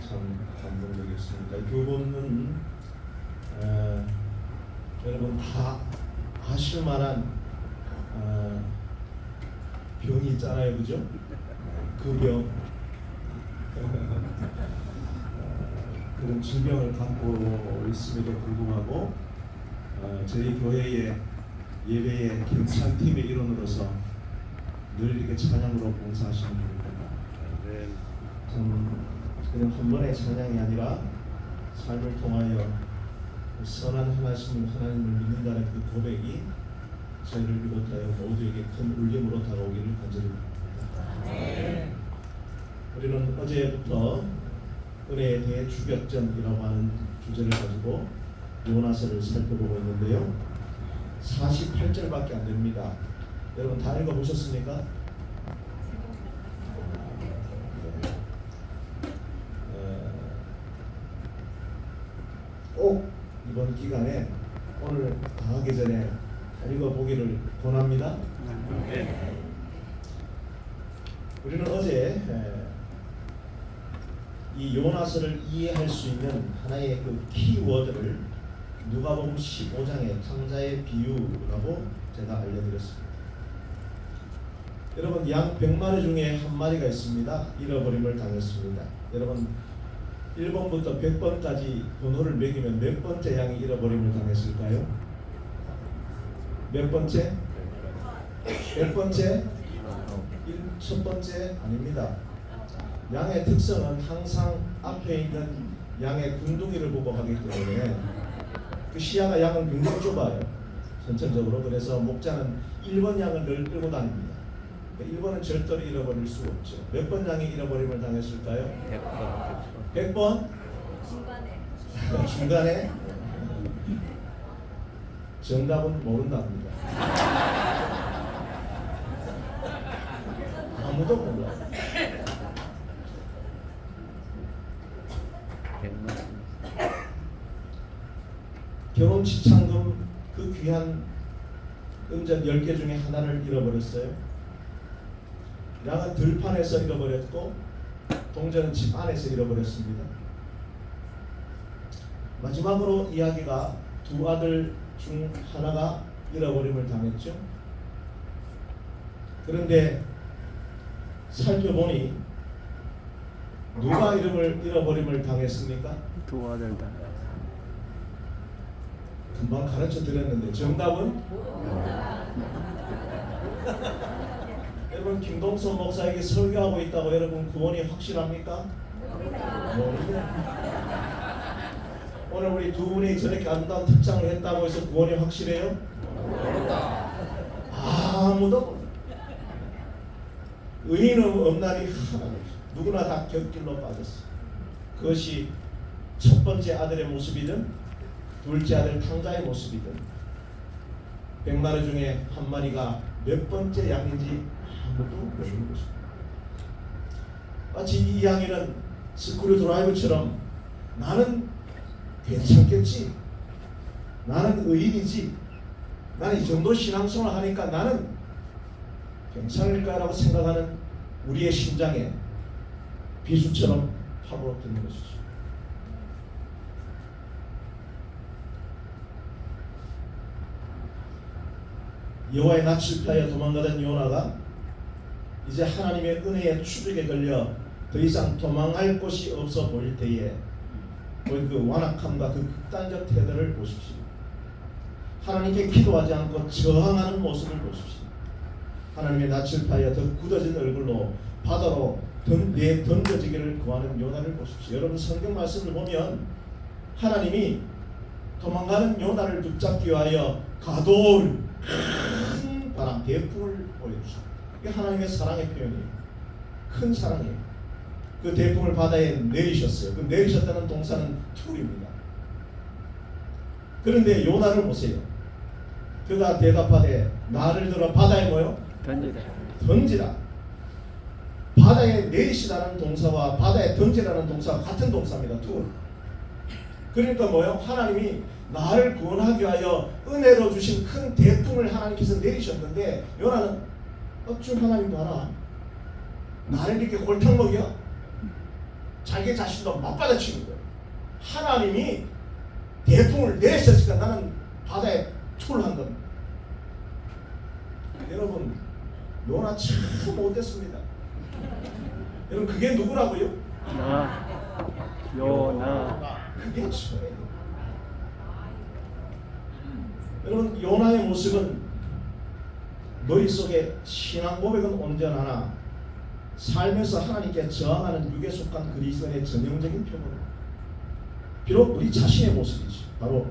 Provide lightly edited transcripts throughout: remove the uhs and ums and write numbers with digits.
참 감동적이었습니다. 이 교본은 여러분 다 아실 만한 병이 있잖아요, 그죠? 그 병, 그런 질병을 갖고 있음에도 불구하고 저희 교회의 예배의 경찬팀의 일원으로서 늘 이렇게 찬양으로 봉사하시는 분입니다. 참 그냥 한 번의 찬양이 아니라 삶을 통하여 선한 하나님을 믿는다는 그 고백이 저희를 비롯하여 모두에게 큰 울림으로 다가오기를 간절히 바랍니다. 우리는 어제부터 은혜에 대해 주격전이라고 하는 주제를 가지고 요나서를 살펴보고 있는데요. 48절밖에 안 됩니다. 여러분 다 읽어보셨습니까? 꼭 이번 기간에 오늘 강하기 전에 읽어보기를 권합니다. 우리는 어제 이 요나서를 이해할 수 있는 하나의 그 키워드를 누가복음 15장의 탕자의 비유라고 제가 알려드렸습니다. 여러분 양 100마리 중에 한 마리가 있습니다. 잃어버림을 당했습니다. 여러분 1번부터 100번까지 번호를 매기면 몇 번째 양이 잃어버림을 당했을까요? 몇 번째? 100번째? 첫 번째? 아닙니다. 양의 특성은 항상 앞에 있는 양의 gun둥이를 보고 하기 때문에 그 시야가 양은 굉장히 좁아요. 선천적으로. 그래서 목자는 1번 양을 늘 끌고 다닙니다. 1번은 절대로 잃어버릴 수가 없죠. 몇 번 양이 잃어버림을 당했을까요? 100번. 100번? 중간에? 정답은 모른답니다. 아무도 몰라요. 결혼 지참금 그 귀한 은전 10개 중에 하나를 잃어버렸어요. 양은 들판에서 잃어버렸고 동전은 집 안에서 잃어버렸습니다. 마지막으로 이야기가 두 아들 중 하나가 잃어버림을 당했죠. 그런데 살펴보니 누가 잃어버림을 당했습니까? 두 아들 다. 금방 가르쳐 드렸는데 정답은? 여러분 김동선 목사에게 설교하고 있다고 여러분 구원이 확실합니까? 오늘 우리 두 분이 저렇게 아름다운 특장을 했다고 해서 구원이 확실해요? 아무도 몰라. 의인은 없나니 하나도 없어. 누구나 다 곁길로 빠졌어. 그것이 첫 번째 아들의 모습이든 둘째 아들 탕자의 모습이든 100마리 중에 한 마리가 몇 번째 양인지 아무도 모르는 것입니다. 마치 이 이야기는 스크류 드라이브처럼 나는 괜찮겠지, 나는 의인이지, 나는 이 정도 신앙생활 하니까 나는 괜찮을까라고 생각하는 우리의 심장에 비수처럼 파고드는 것이죠. 여호와의 낯을 피하여 도망가던 요나가 이제 하나님의 은혜의 추적에 걸려 더 이상 도망할 곳이 없어 보일 때에 그 완악함과 그 극단적 태도를 보십시오. 하나님께 기도하지 않고 저항하는 모습을 보십시오. 하나님의 낯을 피하여 더 굳어진 얼굴로 바다로 던져지기를 구하는 요나를 보십시오. 여러분 성경 말씀을 보면 하나님이 도망가는 요나를 붙잡기 위하여 가도를 큰 바람 대풍을 보여주십니다. 이게 하나님의 사랑의 표현이에요. 큰 사랑이에요. 그 대풍을 바다에 내리셨어요. 그 내리셨다는 동사는 툴입니다. 그런데 요나를 보세요. 그가 대답하되 나를 들어 바다에 뭐요? 던지라. 바다에 내리시라는 동사와 바다에 던지라는 동사가 같은 동사입니다. 툴. 그러니까 뭐요? 하나님이 나를 구원하기 위하여 은혜로 주신 큰 대풍을 하나님께서 내리셨는데 요나는 어쭈 하나님 봐라, 나를 이렇게 골탕 먹여? 자기 자신도 못 받아치는 거예요. 하나님이 대풍을 내셨으니까 나는 바다에 툴한 겁니다. 여러분, 요나 참 못됐습니다. 여러분, 그게 누구라고요? 요나. 그게 저예요. 여러분, 요나의 모습은 머릿속에 신앙 고백은 온전하나 삶에서 하나님께 저항하는 육에 속한 그리스도인의 전형적인 표본. 비록 우리 자신의 모습이지. 바로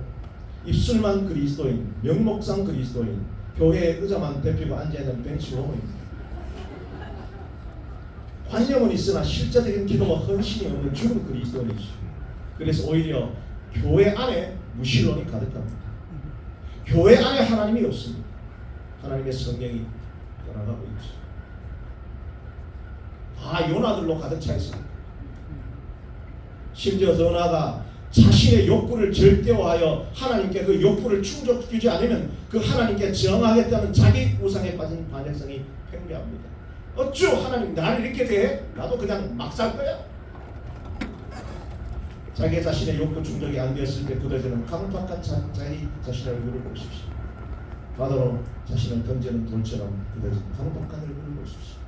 입술만 그리스도인, 명목상 그리스도인, 교회에 의자만 대피고 앉아있는 벤치워머입니다. 관념은 있으나 실제적인 기도와 헌신이 없는 죽은 그리스도인이지. 그래서 오히려 교회 안에 무신론이 가득합니다. 교회 안에 하나님이 없습니다. 하나님의 성령이 떠나가고 있죠. 다 요나들로 가득 차 있습니다. 심지어 더 나아가 자신의 욕구를 절대화하여 하나님께 그 욕구를 충족주지 않으면 그 하나님께 저항하겠다는 자기 우상에 빠진 반역성이 팽배합니다. 어쭈 하나님 나를 이렇게 대해? 나도 그냥 막 살 거야. 자기 자신의 욕구 충족이 안 되었을 때 굳어지는 강박한 자기 자신의 얼굴을 보십시오. 바다로 자신을 던지는 돌처럼 굳어진 강박한 얼굴을 보십시오.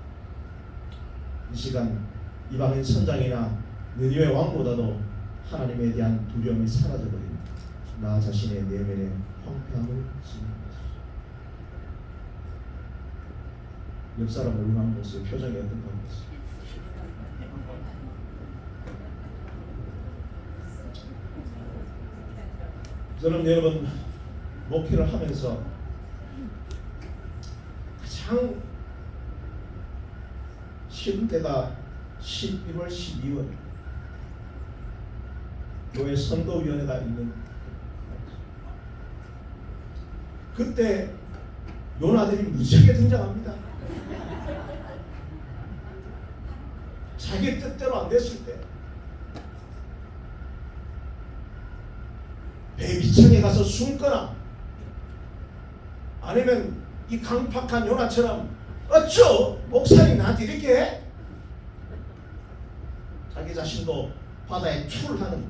이 시간 이방인 선장이나 느니웨 왕보다도 하나님에 대한 두려움이 사라져버린 나 자신의 내면의 황폐함을 증명하십시오. 옆 사람 얼굴만 보세요. 표정이 어떤가 보세요. 저는 여러분 목회를 하면서 가장 쉬운 때가 11월, 12월 교회 선거위원회가 있는 그때 요나들이 무지하게 등장합니다. 자기 뜻대로 안 됐을 때 배 위층에 가서 숨거나 아니면 이 강팍한 요나처럼 어쩌 목사님 나한테 이렇게 해? 자기 자신도 바다에 툴하는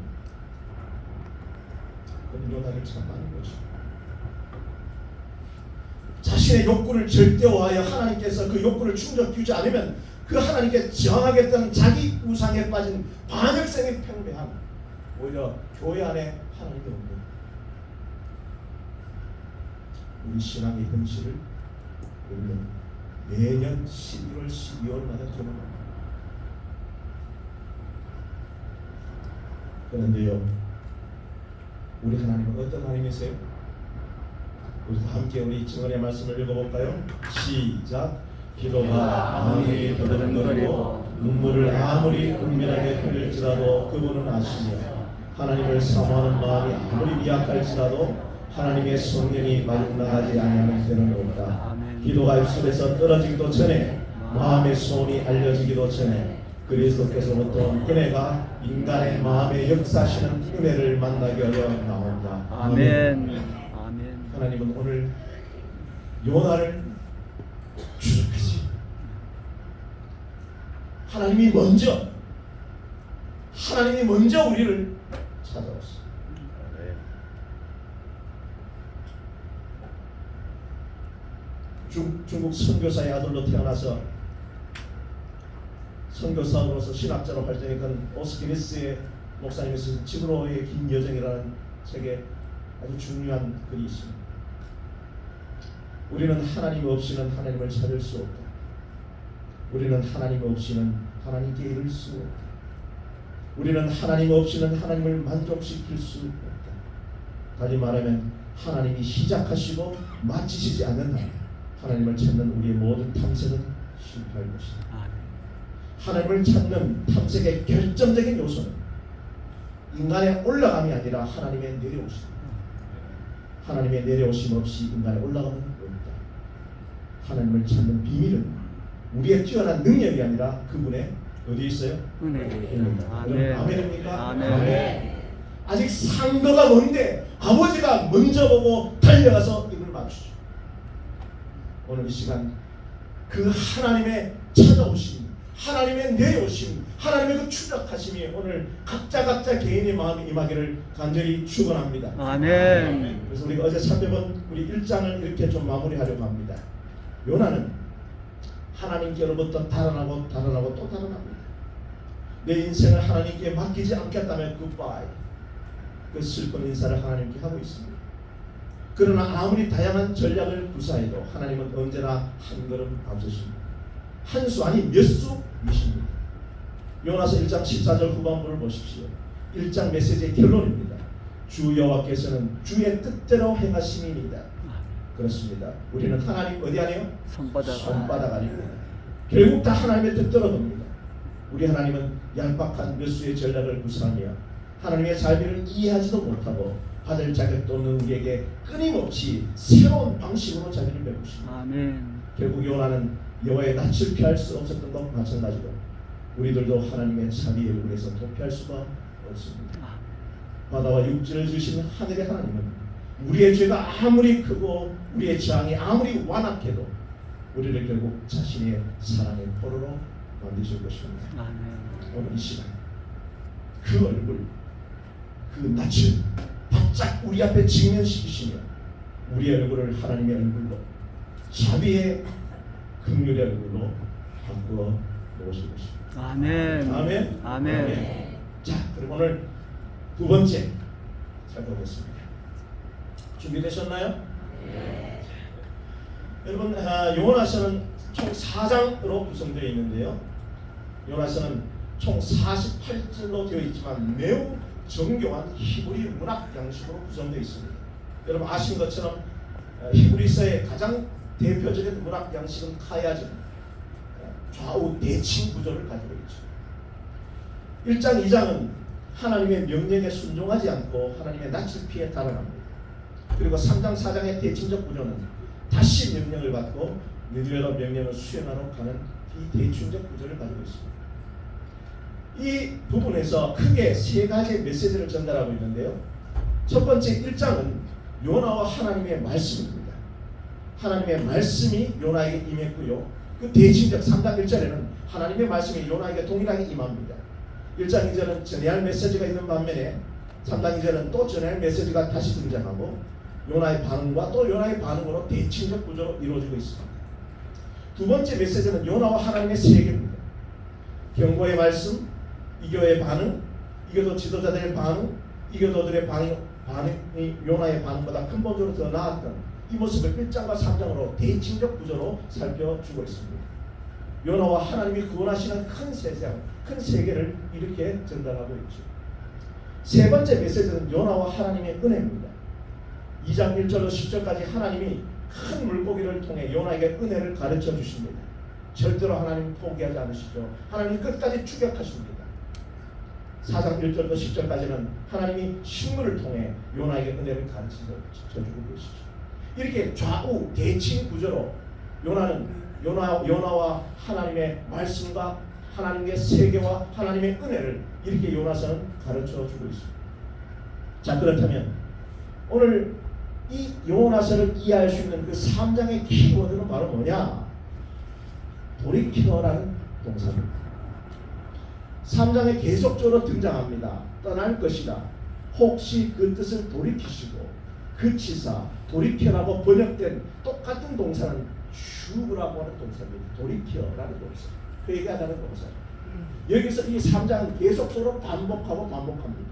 그런 요나를 참 많은 거죠. 자신의 욕구를 절대화하여 하나님께서 그 욕구를 충족주지 않으면 그 하나님께 저항하겠다는 자기 우상에 빠진 반역성의 팽배함. 오히려 교회 안에 하나님이 없는 우리 신앙의 현실을 우리는 매년 11월, 12월마다 경험합니다. 그런데요, 우리 하나님은 어떤 하나님이세요? 우리 다 함께 우리 증언의 말씀을 읽어볼까요? 시작. 기도가 아무리 더듬거리고 눈물을 아무리 은밀하게 흘릴지라도 그분은 아시며 하나님을 사모하는 마음이 아무리 미약할지라도 하나님의 성령이 마중나가지 아니하는 때는 없다. 기도가 입술에서 떨어지기도 전에 마음의 소원이 알려지기도 전에 그리스도께서부터 은혜가 인간의 마음에 역사하시는 은혜를 만나게 하여 나온다. 아멘. 하나님은 오늘 요나를 추적하시. 하나님이 먼저 우리를 찾아왔어. 중국 선교사의 아들로 태어나서 선교사로서 신학자로 활동했던 오스티니스의 목사님이 쓴 집으로의 긴 여정이라는 책에 아주 중요한 글이 있습니다. 우리는 하나님 없이는 하나님을 찾을 수 없다. 우리는 하나님 없이는 하나님께 이를 수 없다. 우리는 하나님 없이는 하나님을 만족시킬 수 없다. 다시 말하면 하나님이 시작하시고 마치시지 않는 한 하나님을 찾는 우리의 모든 탐색은 실패할 것이다. 하나님을 찾는 탐색의 결정적인 요소는 인간의 올라감이 아니라 하나님의 내려오심. 하나님의 내려오심 없이 인간의 올라감은 없다. 하나님을 찾는 비밀은 우리의 뛰어난 능력이 아니라 그분의 어디 있어요? 은혜입니다. 아멘입니까? 아멘. 아직 상도가 먼데 아버지가 먼저 보고 달려가서 입을 맞추죠. 오늘 이 시간 그 하나님의 찾아오심, 하나님의 내오심, 하나님의 그 추적하심이 오늘 각자 개인의 마음에 임하기를 간절히 축원합니다. 아멘. 그래서 우리가 어제 살펴본 우리 1장을 이렇게 좀 마무리하려고 합니다. 요나는 하나님께로부터 달아나고 또 달아납니다. 내 인생을 하나님께 맡기지 않겠다면 굿바이, 그 슬픈 인사를 하나님께 하고 있습니다. 그러나 아무리 다양한 전략을 구사해도 하나님은 언제나 한 걸음 앞서십니다. 한 수 아니 몇 수 위십니다. 요나서 1장 14절 후반부를 보십시오. 1장 메시지의 결론입니다. 주 여호와께서는 주의 뜻대로 행하심이니이다. 그렇습니다. 우리는 하나님 어디 아니에요? 손바닥 아닙니다. 결국 다 하나님의 뜻대로 됩니다. 우리 하나님은 얄팍한 몇 수의 전략을 구사하며 하나님의 자비를 이해하지도 못하고 받을 자격도 없는 우리에게 끊임없이 새로운 방식으로 자비를 베푸십니다. 아멘. 결국 요나는 여호와의 낯을 피할 수 없었던 것 마찬가지로 우리들도 하나님의 자비의 얼굴에서 도피할 수가 없습니다. 바다와 육지를 지으신 하늘의 하나님은 우리의 죄가 아무리 크고 우리의 재앙이 아무리 완악해도 우리를 결국 자신의 사랑의 포로로 만드실 것입니다. 아멘. 오늘 이 시간 그 얼굴, 그 낯을 바짝 우리 앞에 직면시키시며 우리의 얼굴을 하나님의 얼굴로, 자비의 긍휼의 얼굴로 바꾸어 놓으실 것입니다. 아멘. 아멘. 아멘. 자, 그럼 오늘 두 번째 살펴보겠습니다. 준비되셨나요? 네. 여러분, 요나서는 총 4장으로 구성되어 있는데요. 요나서는 총 48절로 되어 있지만 매우 정교한 히브리 문학 양식으로 구성되어 있습니다. 여러분 아시는 것처럼 히브리서의 가장 대표적인 문학 양식은 카야즘, 좌우 대칭 구조를 가지고 있죠. 1장, 2장은 하나님의 명령에 순종하지 않고 하나님의 낯을 피해 달아납니다. 그리고 3장, 4장의 대칭적 구조는 다시 명령을 받고 느느웨로 명령을 수행하러 가는 이 대칭적 구조를 가지고 있습니다. 이 부분에서 크게 세 가지의 메시지를 전달하고 있는데요. 첫 번째 1장은 요나와 하나님의 말씀입니다. 하나님의 말씀이 요나에게 임했고요. 그 대칭적 3장 1절에는 하나님의 말씀이 요나에게 동일하게 임합니다. 1장 2절은 전해야 할 메시지가 있는 반면에 3장 2절은 또 전해야 할 메시지가 다시 등장하고 요나의 반응과 또 요나의 반응으로 대칭적 구조로 이루어지고 있습니다. 두 번째 메시지는 요나와 하나님의 세계입니다. 경고의 말씀, 이교의 반응, 이교도 지도자들의 반응, 이교도들의 반응이 요나의 반응보다 근본적으로 더 나았던 이 모습을 1장과 3장으로 대칭적 구조로 살펴주고 있습니다. 요나와 하나님이 구원하시는 큰 세상, 큰 세계를 이렇게 전달하고 있죠. 세 번째 메시지는 요나와 하나님의 은혜입니다. 2장 1절로 10절까지 하나님이 큰 물고기를 통해 요나에게 은혜를 가르쳐 주십니다. 절대로 하나님 포기하지 않으시죠. 하나님 끝까지 추격하십니다. 4장 1절부터 10절까지는 하나님이 식물을 통해 요나에게 은혜를 가르쳐 주고 계시죠. 이렇게 좌우 대칭 구조로 요나와 하나님의 말씀과 하나님의 세계와 하나님의 은혜를 이렇게 요나서는 가르쳐 주고 있습니다. 자, 그렇다면 오늘 이 요나서를 이해할 수 있는 그 3장의 키워드는 바로 뭐냐? 돌이켜라는 동사입니다. 3장에 계속적으로 등장합니다. 떠날 것이다. 혹시 그 뜻을 돌이키시고 그치사, 돌이켜라고 번역된 똑같은 동사는 슈브라고 하는 동사입니다. 돌이켜라는 동사. 회개하라는 동사. 여기서 이 3장은 계속적으로 반복합니다.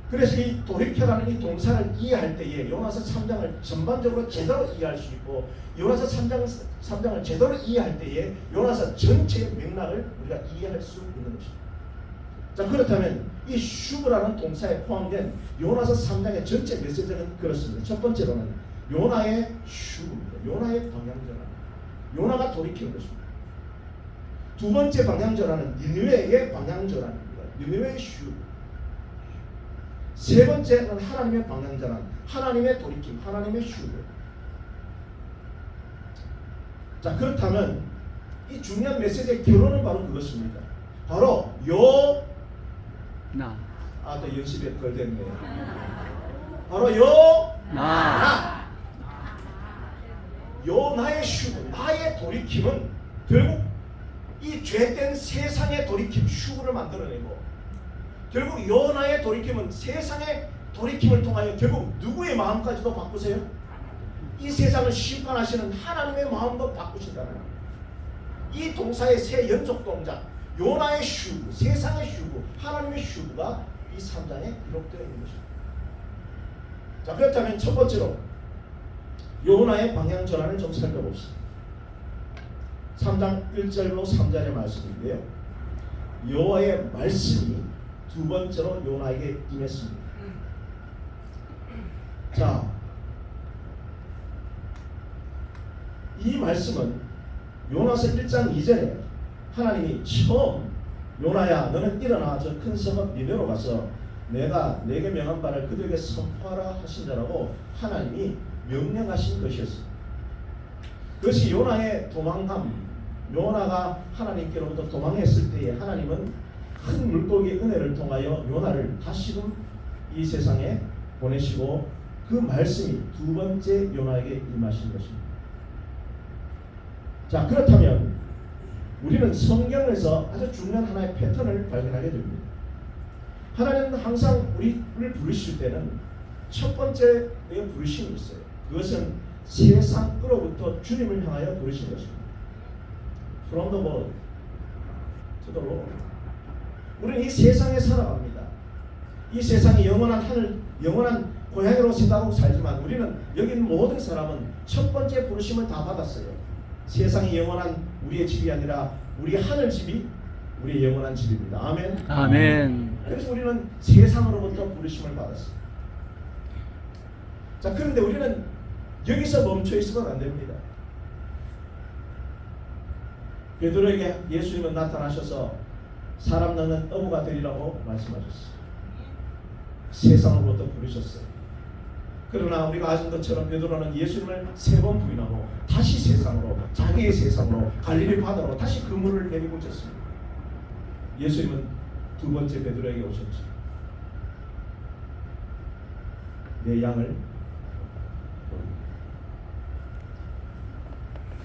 그래서 이 돌이켜라는 이 동사를 이해할 때에 요나서 3장을 전반적으로 제대로 이해할 수 있고 요나서 3장을 제대로 이해할 때에 요나서 전체의 맥락을 우리가 이해할 수 있는 것입니다. 자, 그렇다면 이 슈브라는 동사에 포함된 요나서 3장의 전체 메시지는 그렇습니다. 첫 번째로는 요나의 슈브입니다. 요나의 방향전환. 요나가 돌이키는 것입니다. 두 번째 방향전환은 니느웨의 방향전환입니다. 니느웨의 슈브. 세 번째는 하나님의 방향전환, 하나님의 돌이킴, 하나님의 슈브. 자, 그렇다면 이 중요한 메시지의 결론은 바로 그것입니다. 바로 또 연습에 걸렸네요. 바로 나의 슈브, 나의 돌이킴은 결국 이 죄된 세상의 돌이킴 슈브를 만들어내고 결국 요나의 돌이킴은 세상의 돌이킴을 통하여 결국 누구의 마음까지도 바꾸세요? 이 세상을 심판하시는 하나님의 마음도 바꾸신다는 거예요. 이 동사의 세 연속 동작 요나의 슈브, 세상의 슈브, 하나님의 슈브가 이 3장에 기록되어 있는 것입니다. 자, 그렇다면 첫 번째로 요나의 방향 전환을 좀 살펴봅시다. 3장 1절로 3절의 말씀인데요. 여호와의 말씀이 두 번째로 요나에게 임했습니다. 자, 이 말씀은 요나서 1장 이전에 하나님이 처음 요나야 너는 일어나 저 큰 성읍 니네로 가서 내가 내게 명한 바를 그들에게 선포하라 하신다라고 하나님이 명령하신 것이었습니다. 그것이 요나의 도망감, 요나가 하나님께로부터 도망했을 때에 하나님은 큰 물고기 은혜를 통하여 요나를 다시금 이 세상에 보내시고 그 말씀이 두 번째 요나에게 임하신 것입니다. 자, 그렇다면 우리는 성경에서 아주 중요한 하나의 패턴을 발견하게 됩니다. 하나님은 항상 우리를 부르실 때는 첫 번째 부르심이 있어요. 그것은 세상으로부터 주님을 향하여 부르신 것입니다. From the world to the Lord. 우리는 이 세상에 살아갑니다. 이 세상이 영원한 하늘, 영원한 고향으로 생각하고 살지만 우리는 여기 있는 모든 사람은 첫 번째 부르심을 다 받았어요. 세상이 영원한 우리의 집이 아니라 우리 하늘 집이 우리의 영원한 집입니다. 아멘. 아멘. 그래서 우리는 세상으로부터 부르심을 받았어요. 자, 그런데 우리는 여기서 멈춰 있으면 안 됩니다. 베드로에게 예수님은 나타나셔서 사람 낳는 어부가 되리라고 말씀하셨어요. 세상으로부터 부르셨어요. 그러나 우리가 아신 것처럼 베드로는 예수님을 3번 부인하고 다시 세상으로, 자기의 세상으로 갈릴리 바다로 다시 그물을 내리고 있었습니다. 예수님은 두 번째 베드로에게 오셨죠. 내 양을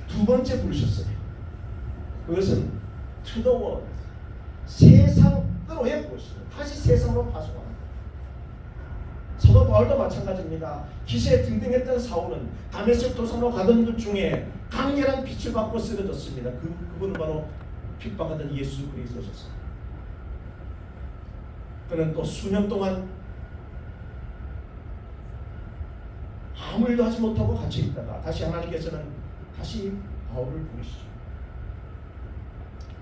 두 번째 부르셨어요. 그것은 to the world, 세상으로의 부르심을 다시 세상으로 파송합니다. 사도 바울도 마찬가지입니다. 기세에 등등했던 사울은 다메섹 도성으로 가던 도중에 강렬한 빛을 받고 쓰러졌습니다. 그분은 바로 핍박하던 예수 그리스도셨습니다. 그는 또 수년 동안 아무 일도 하지 못하고 갇혀 있다가 다시 하나님께서는 다시 바울을 부르시죠.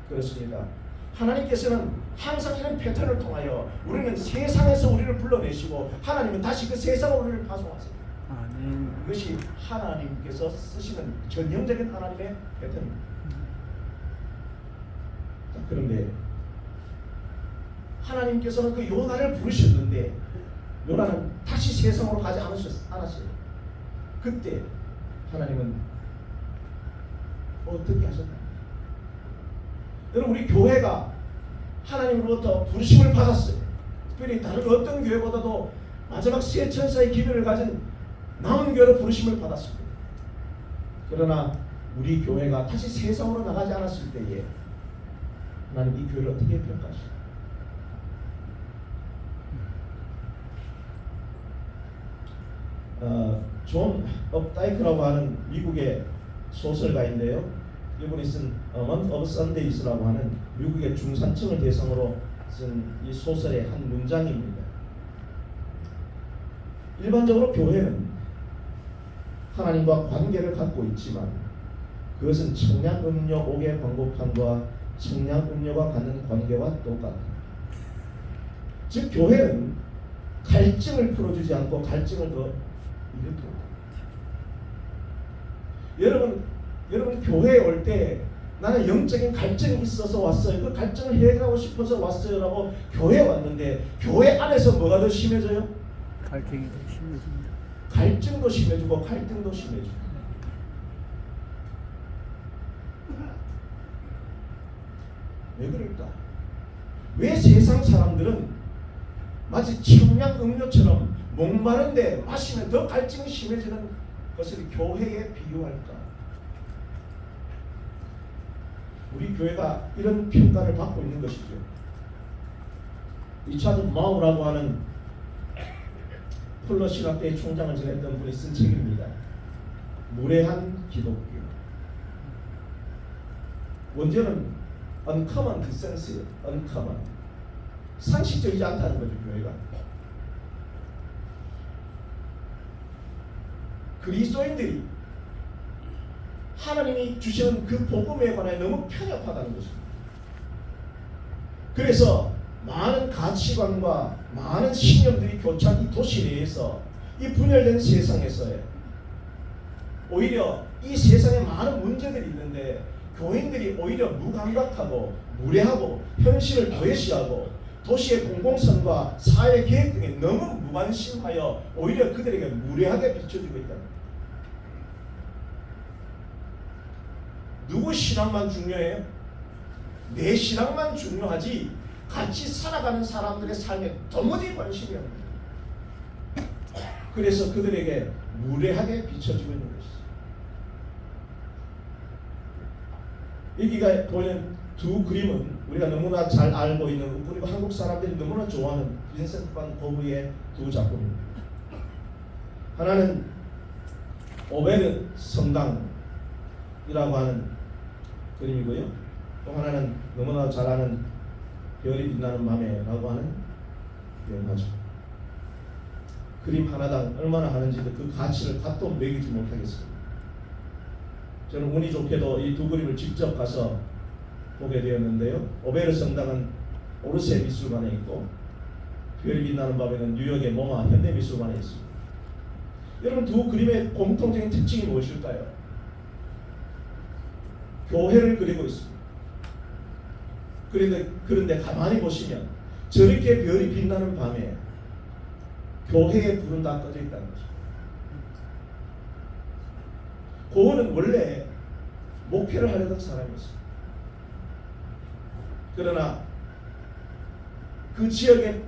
그렇습니다. 하나님께서는 항상 이런 패턴을 통하여 우리는 세상에서 우리를 불러내시고 하나님은 다시 그 세상으로 우리를 파송하세요. 아멘. 이것이 하나님께서 쓰시는 전형적인 하나님의 패턴입니다. 자, 그런데 하나님께서는 그 요나를 부르셨는데 요나는 다시 세상으로 가지 않았어요. 그때 하나님은 어떻게 하셨나요? 여러분, 우리 교회가 하나님으로부터 부르심을 받았어요. 특별히 다른 어떤 교회보다도 마지막 세 천사의 기별을 가진 남은 교회로 부르심을 받았습니다. 그러나 우리 교회가 다시 세상으로 나가지 않았을 때에 하나님 이 교회를 어떻게 평가하실까요? 존 업다이크라고 하는 미국의 소설가인데요. 이분이 쓴 Month of Sundays라고 하는 미국의 중산층을 대상으로 쓴 이 소설의 한 문장입니다. 일반적으로 교회는 하나님과 관계를 갖고 있지만 그것은 청량음료 5개 광고판과 청량음료가 갖는 관계와 똑같다. 즉 교회는 갈증을 풀어주지 않고 갈증을 더 일으킵니다. 여러분 교회에 올 때 나는 영적인 갈증이 있어서 왔어요. 그 갈증을 해결하고 싶어서 왔어요라고 교회에 왔는데 교회 안에서 뭐가 더 심해져요? 갈등이 더 심해집니다. 갈증도 심해지고 갈등도 심해지고. 왜 그럴까? 왜 세상 사람들은 마치 청량 음료처럼 목마른데 마시면 더 갈증이 심해지는 것을 교회에 비유할까? 우리 교회가 이런 평가를 받고 있는 것이죠. 리차드 마우라고 하는 폴러 신학대의 총장을 지냈던 분이 쓴 책입니다. 무례한 기독교. 원제는 uncommon sense예요. uncommon. 상식적이지 않다는 거죠, 교회가. 그리스도인들이 하나님이 주시는 그 복음에 관해 너무 편협하다는 것입니다. 그래서 많은 가치관과 많은 신념들이 교차한 이 도시 내에서 이 분열된 세상에서의 오히려 이 세상에 많은 문제들이 있는데 교인들이 오히려 무감각하고 무례하고 현실을 도외시하고 도시의 공공성과 사회 계획 등에 너무 무관심하여 오히려 그들에게 무례하게 비춰지고 있다. 누구 신앙만 중요해요? 내 신앙만 중요하지 같이 살아가는 사람들의 삶에 도무지 관심이 없는 거예요. 그래서 그들에게 무례하게 비춰지고 있는 것이죠. 여기가 보이는 두 그림은 우리가 너무나 잘 알고 있는, 그리고 한국 사람들이 너무나 좋아하는 빈센트 반 고흐의 두 작품입니다. 하나는 오베르 성당이라고 하는 그림이고요. 또 하나는 너무나 잘 아는 별이 빛나는 밤에라고 하는 영화죠. 그림 하나당 얼마나 하는지도 그 가치를 갖도 매기지 못하겠습니다. 저는 운이 좋게도 이 두 그림을 직접 가서 보게 되었는데요. 오베르 성당은 오르세 미술관에 있고 별이 빛나는 밤에는 뉴욕의 모마 현대미술관에 있습니다. 여러분, 두 그림의 공통적인 특징이 무엇일까요? 교회를 그리고 있습니다. 그런데 가만히 보시면 저렇게 별이 빛나는 밤에 교회의 불은 다 꺼져 있다는 것입니다. 고흐는 원래 목회를 하려던 사람이었습니다. 그러나 그 지역에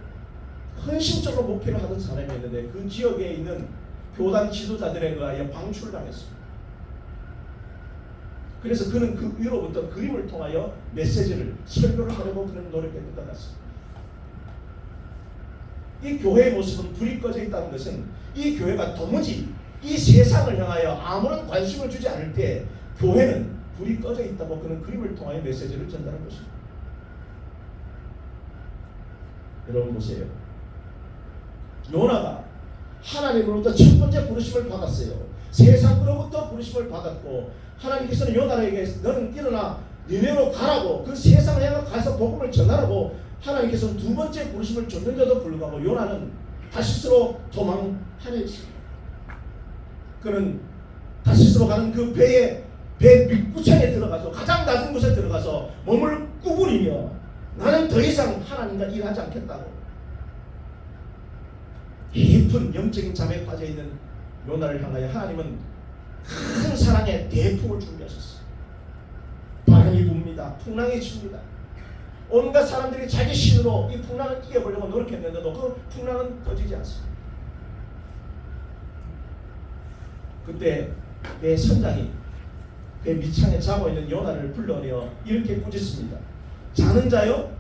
헌신적으로 목회를 하던 사람이었는데 그 지역에 있는 교단 지도자들에 의하여 방출당했습니다. 그래서 그는 그 위로부터 그림을 통하여 메시지를 설교를 하려고 그는 노력했던 것 같습니다. 이 교회의 모습은 불이 꺼져 있다는 것은 이 교회가 도무지 이 세상을 향하여 아무런 관심을 주지 않을 때 교회는 불이 꺼져 있다고 그는 그림을 통하여 메시지를 전달한 것입니다. 여러분 보세요. 요나가 하나님으로부터 첫 번째 부르심을 받았어요. 세상으로부터 부르심을 받았고 하나님께서는 요나에게 너는 일어나 니네로 가라고, 그 세상을 향해 가서 복음을 전하라고 하나님께서는 두 번째 부르심을 줬는데도 불구하고 요나는 다시스로 도망하려 했습니다. 그는 다시스로 가는 그 배 밑구창에 들어가서 가장 낮은 곳에 들어가서 몸을 구부리며 나는 더 이상 하나님과 일하지 않겠다고 깊은 영적인 잠에 빠져있는 요나를 향하여 하나님은 큰 사랑의 대풍을 준비하셨어요. 바람이 붑니다. 풍랑이 칩니다. 온갖 사람들이 자기 신으로 이 풍랑을 이겨보려고 노력했는데도 그 풍랑은 꺼지지 않습니다. 그때 내 선장이 배 밑창에 자고 있는 요나를 불러내어 이렇게 꾸짖습니다. 자는 자요?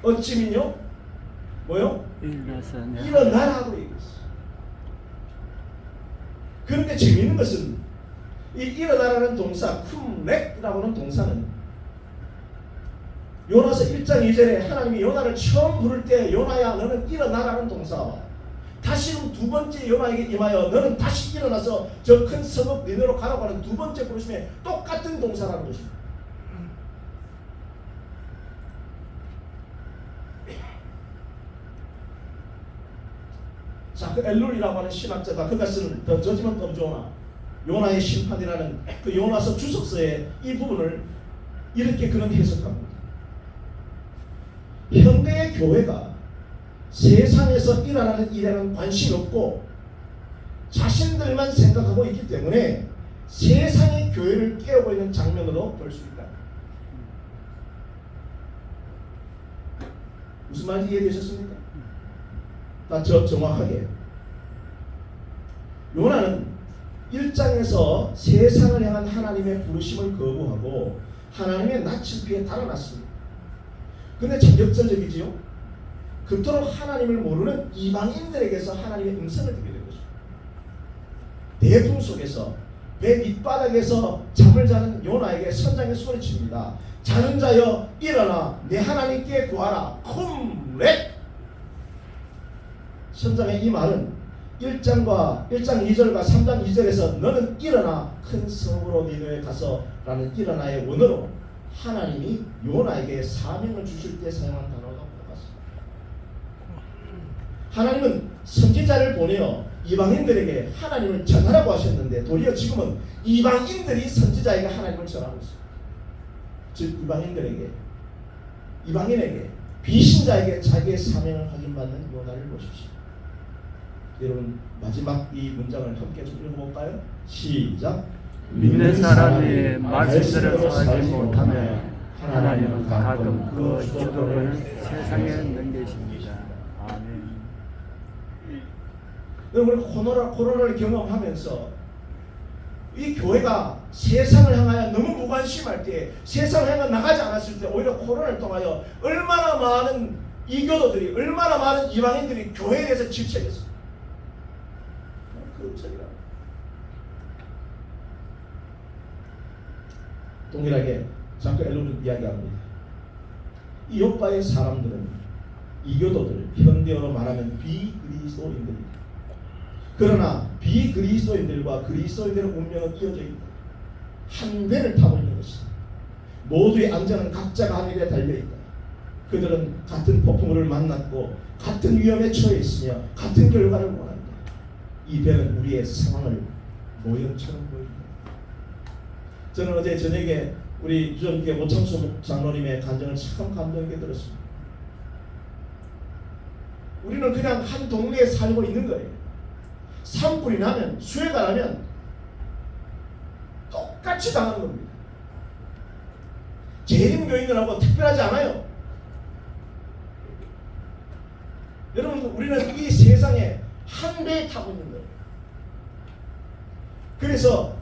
어찌민요? 뭐요? 일어나라고 얘기했어요. 그런데 재미있는 것은 이 일어나라는 동사 쿰렉이라고 하는 동사는 요나서 1장 2절에 하나님이 요나를 처음 부를 때 요나야 너는 일어나라는 동사와 다시 두 번째 요나에게 임하여 너는 다시 일어나서 저 큰 성읍 니네로 가라고 하는 두 번째 부르심에 똑같은 동사라는 것입니다. 자, 그 엘룰이라고 하는 신학자가 그가 쓰는 The Judgment of Jonah, 요나의 심판이라는 그 요나서 주석서의 이 부분을 이렇게 그는 해석합니다. 현대의 교회가 세상에서 일어나는 일에는 관심이 없고 자신들만 생각하고 있기 때문에 세상의 교회를 깨우고 있는 장면으로 볼 수 있다. 무슨 말인지 이해되셨습니까? 다 정확하게 요나는 1장에서 세상을 향한 하나님의 부르심을 거부하고 하나님의 낯을 피해 달아났습니다. 근데 참 역설적이지요. 그토록 하나님을 모르는 이방인들에게서 하나님의 음성을 듣게 된 것입니다. 대풍 속에서 배 밑바닥에서 잠을 자는 요나에게 선장이 소리칩니다. 자는 자여 일어나 내 하나님께 구하라. 컴렉. 선장의 이 말은 1장 2절과 3장 2절에서 너는 일어나 큰 성으로 니느웨 가서 라는 일어나의 원어로 하나님이 요나에게 사명을 주실 때 사용한 단어가 같습니다. 하나님은 선지자를 보내어 이방인들에게 하나님을 전하라고 하셨는데 도리어 지금은 이방인들이 선지자에게 하나님을 전하고 있습니다. 즉 이방인에게 비신자에게 자기의 사명을 확인받는 요나를 보십시오. 여러분 마지막 이 문장을 함께 좀 읽어볼까요? 시작. 믿는 사람이 말씀대로 살지 못하면 하나님은 가끔 그 주도를 세상에 넘기십니다. 아멘. 여러분 코로나를 경험하면서 이 교회가 세상을 향하여 너무 무관심할 때, 세상을 향해 나가지 않았을 때 오히려 코로나를 통하여 얼마나 많은 이교도들이, 얼마나 많은 이방인들이 교회에 대해서 질책했어요. 그 음성이라. 동일하게 자꾸 엘론은 이야기합니다. 이 요파의 사람들은 이교도들, 현대어로 말하면 비그리스도인들입니다. 그러나 비그리스도인들과 그리스도인들의 운명은 이어져 있다. 한 배를 타고 있는 것이다. 모두의 안전은 각자가 하늘에 달려있다. 그들은 같은 폭풍우를 만났고 같은 위험에 처해 있으며 같은 결과를 원한다. 이 배는 우리의 상황을 모형처럼 보인다. 저는 어제 저녁에 우리 유전계 오창수 장로님의 간증을 참 감동 있게 들었습니다. 우리는 그냥 한 동네에 살고 있는 거예요. 산불이 나면, 수해가 나면 똑같이 당하는 겁니다. 재림교인들하고 특별하지 않아요. 여러분, 우리는 이 세상에 한 배에 타고 있는 거예요. 그래서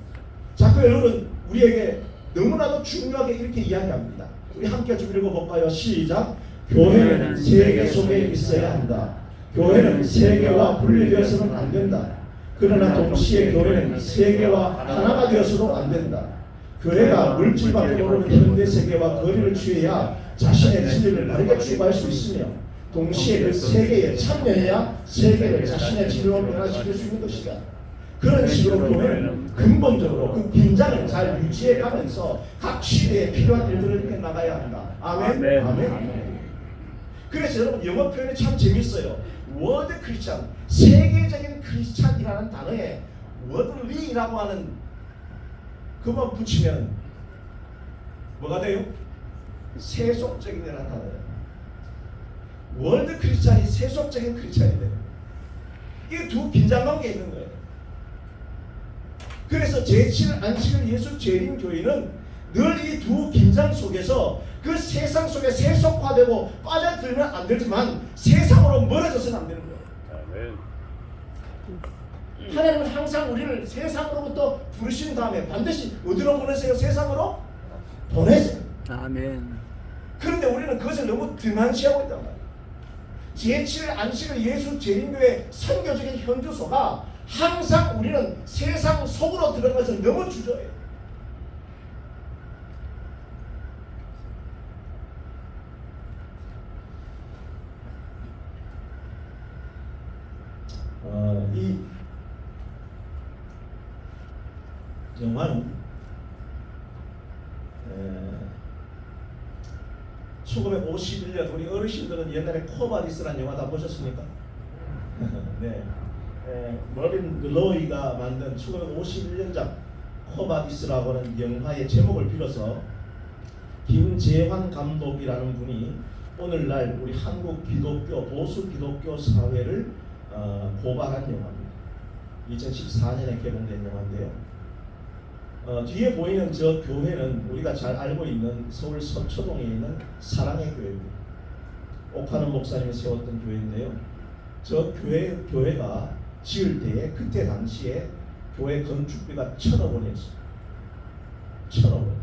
자꾸 여러분 우리에게 너무나도 중요하게 이렇게 이야기합니다. 우리 함께 좀 읽어볼까요? 시작. 교회는 세계 속에 있어야 한다. 교회는 세계와 분리되어서는 안 된다. 그러나 동시에 교회는 세계와 하나가 되어서도 안 된다. 교회가 물질밖에 모르는 현대 세계와 거리를 취해야 자신의 진리를 바르게 추구할 수 있으며 동시에 그 세계에 참여해야 세계를 자신의 진리로 변화시킬 수 있는 것이다. 그런 식으로 교회는 근본적으로 그 긴장을 잘 유지해 가면서 각 시대에 필요한 일들을 해 나가야 한다. 아멘. 아멘. 그래서 여러분 영어 표현이 참 재밌어요. 워드 크리스찬, 세계적인 크리스찬이라는 단어에 워드리라고 하는 그만 붙이면 뭐가 돼요? 세속적인이라는 단어예요. 월드 크리스찬이 세속적인 크리스찬이 돼요. 이 두 긴장관계에 있는 거예요. 그래서 제7 안식일 예수 재림 교회는 늘 이 두 긴장 속에서 그 세상 속에 세속화되고 빠져들면 안 되지만 세상으로 멀어져서는 안 되는 거예요. 하나님은 항상 우리를 세상으로부터 부르신 다음에 반드시 어디로 보내세요? 세상으로 보내세요. 아멘. 그런데 우리는 그것을 너무 등한시하고 있단 말이에요. 제7 안식일 예수 재림교회 선교적인 현주소가 항상 우리는 세상 속으로 들어가서 너무 주저해요. 이 영화는 1951년 우리 어르신들은 옛날에 코바디스라는 영화 다 보셨습니까? 네. 머린 글로이가 만든 1951년작 코바디스라고 하는 영화의 제목을 빌어서 김재환 감독이라는 분이 오늘날 우리 한국 기독교 보수 기독교 사회를 고발한 영화입니다. 2014년에 개봉된 영화인데요. 뒤에 보이는 저 교회는 우리가 잘 알고 있는 서울 서초동에 있는 사랑의 교회입니다. 옥하는 목사님이 세웠던 교회인데요. 저 교회가 지을 때에 그때 당시에 교회 건축비가 1,000억 원이었어요. 1,000억 원.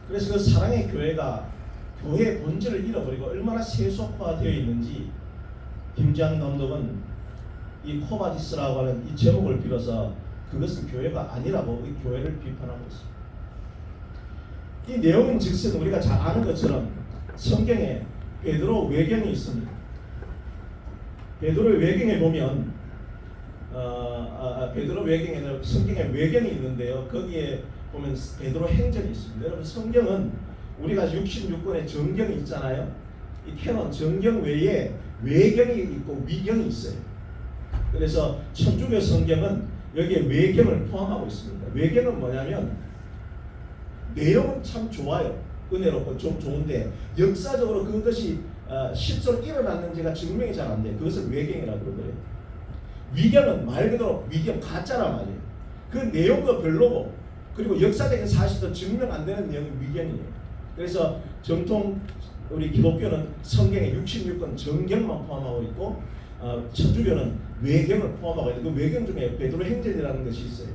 그래서 그 사랑의 교회가 교회의 본질을 잃어버리고 얼마나 세속화되어 있는지 김지한 감독은 이 코바디스라고 하는 이 제목을 빌어서 그것은 교회가 아니라고 이 교회를 비판하고 있습니다. 이 내용은 즉슨 우리가 잘 아는 것처럼 성경에 베드로 외경이 있습니다. 베드로의 외경에 보면 베드로 외경에는 성경에 외경이 있는데요. 거기에 보면 베드로 행전이 있습니다. 여러분 성경은 우리가 66권의 정경이 있잖아요. 이 캐논 정경 외에 외경이 있고 위경이 있어요. 그래서 천주교 성경은 여기에 외경을 포함하고 있습니다. 외경은 뭐냐면 내용은 참 좋아요. 은혜롭고 좀 좋은데 역사적으로 그것이 실제로 일어났는지가 증명이 잘 안 돼요. 그것을 외경이라고 그러고요. 위경은 말 그대로 위경 가짜란 말이에요. 그 내용도 별로고 그리고 역사적인 사실도 증명 안 되는 내용이 위경이에요. 그래서 정통 우리 기독교는 성경에 66권 정경만 포함하고 있고 천주교는 외경을 포함하고 있는데 그 외경 중에 베드로 행전이라는 것이 있어요.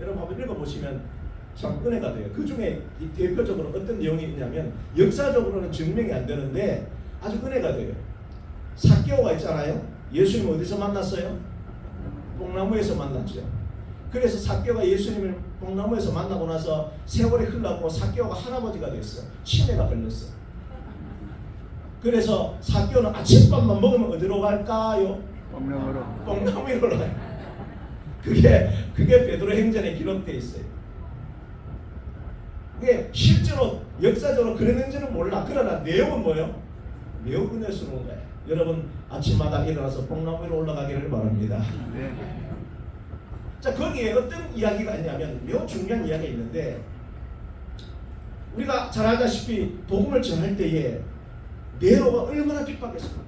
여러분 한번 읽어보시면 참 은혜가 돼요. 그 중에 대표적으로 어떤 내용이 있냐면 역사적으로는 증명이 안 되는데 아주 은혜가 돼요. 삭개오가 있잖아요. 예수님 어디서 만났어요? 뽕나무에서 만났죠. 그래서 삭개오가 예수님을 뽕나무에서 만나고 나서 세월이 흘렀고 삭개오가 할아버지가 됐어. 치매가 걸렸어. 그래서 삭개오는 아침밥만 먹으면 어디로 갈까요? 뽕나무로. 뽕나무 위로 가요. 그게 베드로 행전에 기록되어 있어요. 그게 실제로 역사적으로 그랬는지는 몰라. 그러나 내용은 뭐예요? 매우 은혜스러운 거예요. 여러분 아침마다 일어나서 뽕나무 위로 올라가기를 바랍니다. 네. 자 거기에 어떤 이야기가 있냐면 매우 중요한 이야기가 있는데 우리가 잘 알다시피 복음을 전할 때에 네로가 얼마나 핍박했습니까?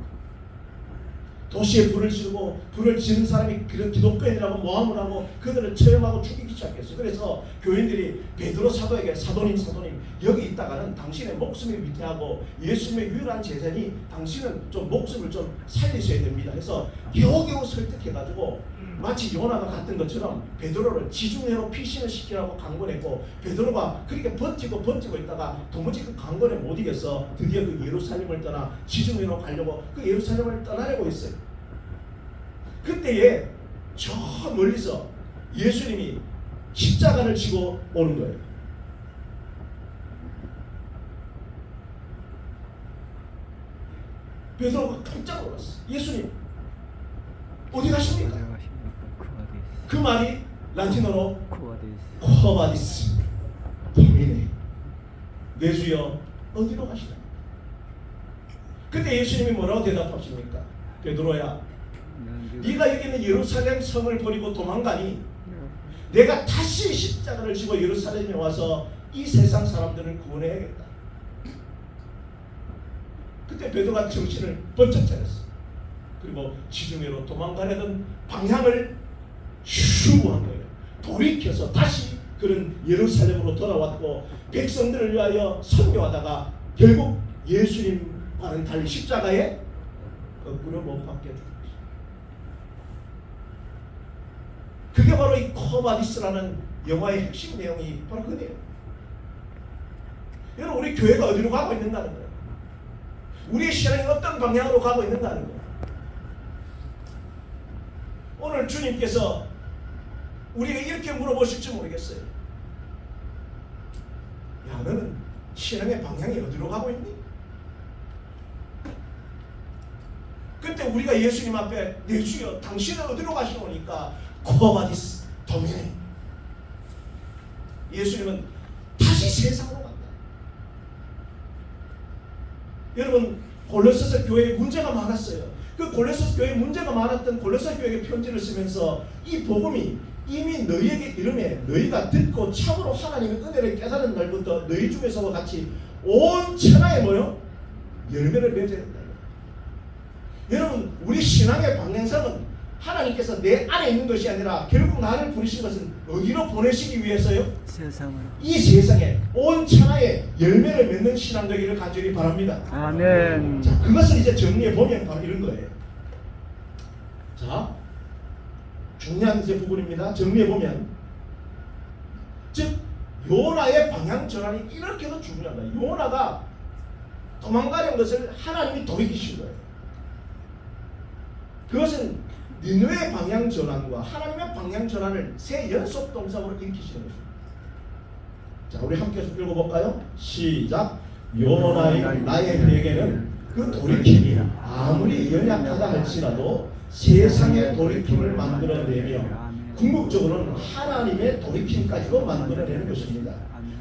도시에 불을 지르고 불을 지른 사람이 기독교인이라고 모함을 하고 그들을 처형하고 죽이기 시작했어요. 그래서 교인들이 베드로 사도에게 사도님 여기 있다가는 당신의 목숨이 위태하고 예수님의 유일한 제자니 당신은 좀 목숨을 좀 살리셔야 됩니다 해서 겨우겨우 설득해가지고 마치 요나가 갔던 것처럼 베드로를 지중해로 피신을 시키라고 강권했고 베드로가 그렇게 버티고 있다가 도무지 그 강권에 못 이겨서 드디어 그 예루살렘을 떠나 지중해로 가려고 그 예루살렘을 떠나려고 했어요. 그때에 저 멀리서 예수님이 십자가를 지고 오는 거예요. 베드로가 깜짝 놀랐어. 예수님 어디 가십니까? 그 말이 라틴어로 코바디스 도미네 내 주여 어디로 가시나? 그때 예수님이 뭐라고 대답하십니까? 베드로야 네가 여기 있는 예루살렘 성을 버리고 도망가니 내가 다시 십자가를 지고 예루살렘에 와서 이 세상 사람들을 구원해야겠다. 그때 베드로가 정신을 번쩍 차렸어. 그리고 지중해로 도망가려던 방향을 휴무한 거예요. 돌이켜서 다시 그런 예루살렘으로 돌아왔고 백성들을 위하여 선교하다가 결국 예수님과는 달리 십자가에 거꾸로 못 박혀 죽었어요. 그게 바로 이 코바디스라는 영화의 핵심 내용이 바로 그거예요. 여러분 우리 교회가 어디로 가고 있는가는 거예요. 우리의 신앙이 어떤 방향으로 가고 있는가는 거예요. 오늘 주님께서 우리에게 이렇게 물어보실지 모르겠어요. 야 너는 신앙의 방향이 어디로 가고 있니? 그때 우리가 예수님 앞에 내 주여 당신은 어디로 가시오니까 코바디스 도미네 예수님은 다시 세상으로 간다. 여러분 골로새서 교회에 문제가 많았어요. 그 골로새 교회에 문제가 많았던 골로새 교회에게 편지를 쓰면서 이 복음이 이미 너희에게 이르매 너희가 듣고 참으로 하나님의 은혜를 깨달은 날부터 너희 중에서와 같이 온 천하에 모여 열매를 맺어야 된다. 여러분 우리 신앙의 방향성은 하나님께서 내 안에 있는 것이 아니라 결국 나를 부르신 것은 어디로 보내시기 위해서요? 세상으로. 이 세상에 온 천하에 열매를 맺는 신앙 되기를 간절히 바랍니다. 아멘. 자, 그것을 이제 정리해 보면 바로 이런 거예요. 자, 중요한 이제 부분입니다. 정리해 보면, 즉 요나의 방향 전환이 이렇게도 중요하다. 요나가 도망가려는 것을 하나님이 돌이키신 거예요. 그것은 니느웨의 방향 전환과 하나님의 방향 전환을 세 연속 동작으로 일으키시는 것입니다. 자, 우리 함께 좀 읽어볼까요? 시작. 요나의 나의 회개는 그 돌이킴이 아무리 연약하다 할지라도 세상의 돌이킴을 만들어내며 궁극적으로는 하나님의 돌이킴까지도 만들어내는 것입니다.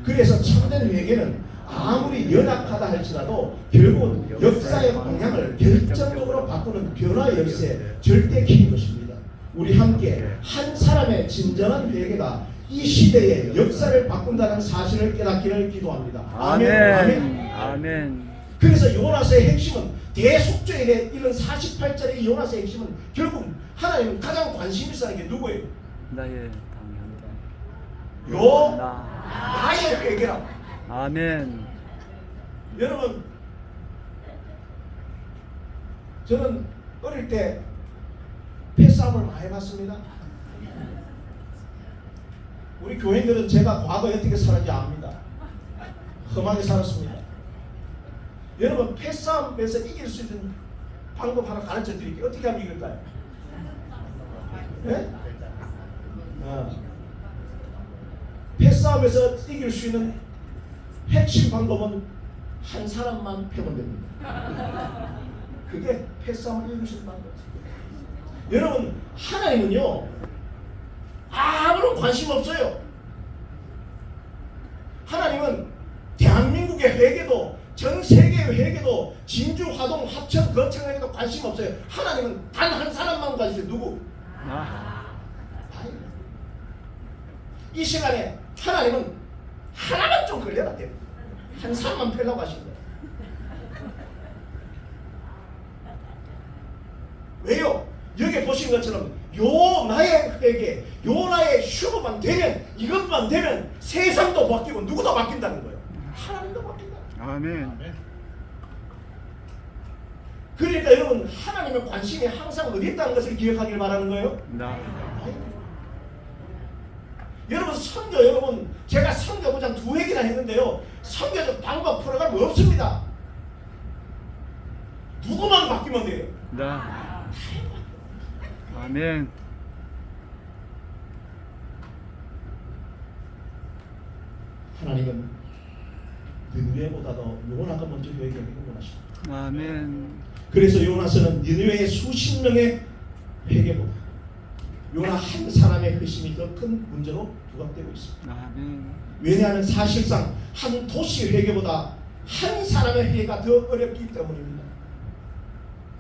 그래서 참된 회개는 아무리 연약하다 할지라도 결국은 역사의 방향을 결정적으로 바꾸는 변화의 열쇠, 절대키인 것입니다. 우리 함께 한 사람의 진정한 회개가 이 시대의 역사를 바꾼다는 사실을 깨닫기를 기도합니다. 아멘. 아멘. 아멘. 그래서 요나서의 핵심은 대속죄에 이런 48절의 요나서의 핵심은 결국 하나님은 가장 관심 있어 하는 게 누구예요? 나의 방향. 나의 회개라. 아멘. 여러분, 저는 어릴 때 패싸움을 많이 해봤습니다. 우리 교인들은 제가 과거에 어떻게 살았는지 압니다. 험하게 살았습니다. 여러분, 패싸움에서 이길 수 있는 방법 하나 가르쳐 드릴게요. 어떻게 하면 이길까요? 네? 패싸움에서 이길 수 있는 핵심 방법은 한 사람만 패면 됩니다. 그게 패싸움을 이길 수 있는 방법이에요. 여러분, 하나님은요 아무런 관심 없어요. 하나님은 대한민국의 회개도, 전 세계의 회개도, 진주, 화동, 합천, 거창에도 관심 없어요. 하나님은 단 한 사람만 관심 있어요. 누구? 이 시간에 하나님은 하나만 좀 걸려라 돼요. 한 사람만 패려고 하신 거예요. 왜요? 여기 보신 것처럼 요 나의 회개, 요 나의 휴거만 되면, 이것만 되면 세상도 바뀌고 누구도 바뀐다는 거예요. 하나님도 바뀐다. 아멘. 그러니까 여러분, 하나님의 관심이 항상 어디 있다는 것을 기억하길 바라는 거예요. 여러분, 선교, 여러분, 제가 선교부장 2회기나 했는데요, 선교적 방법 프로그램 없습니다. 누구만 바뀌면 돼요. 아멘. 하나님은 니느웨보다도 요나가 먼저 회개하기를 원하십니다. 아멘. 그래서 요나서는 니느웨의 수십 명의 회개보다 요나 한 사람의 회심이 더 큰 문제로 부각되고 있습니다. 아멘. 왜냐하면 사실상 한 도시 회개보다 한 사람의 회개가 더 어렵기 때문입니다.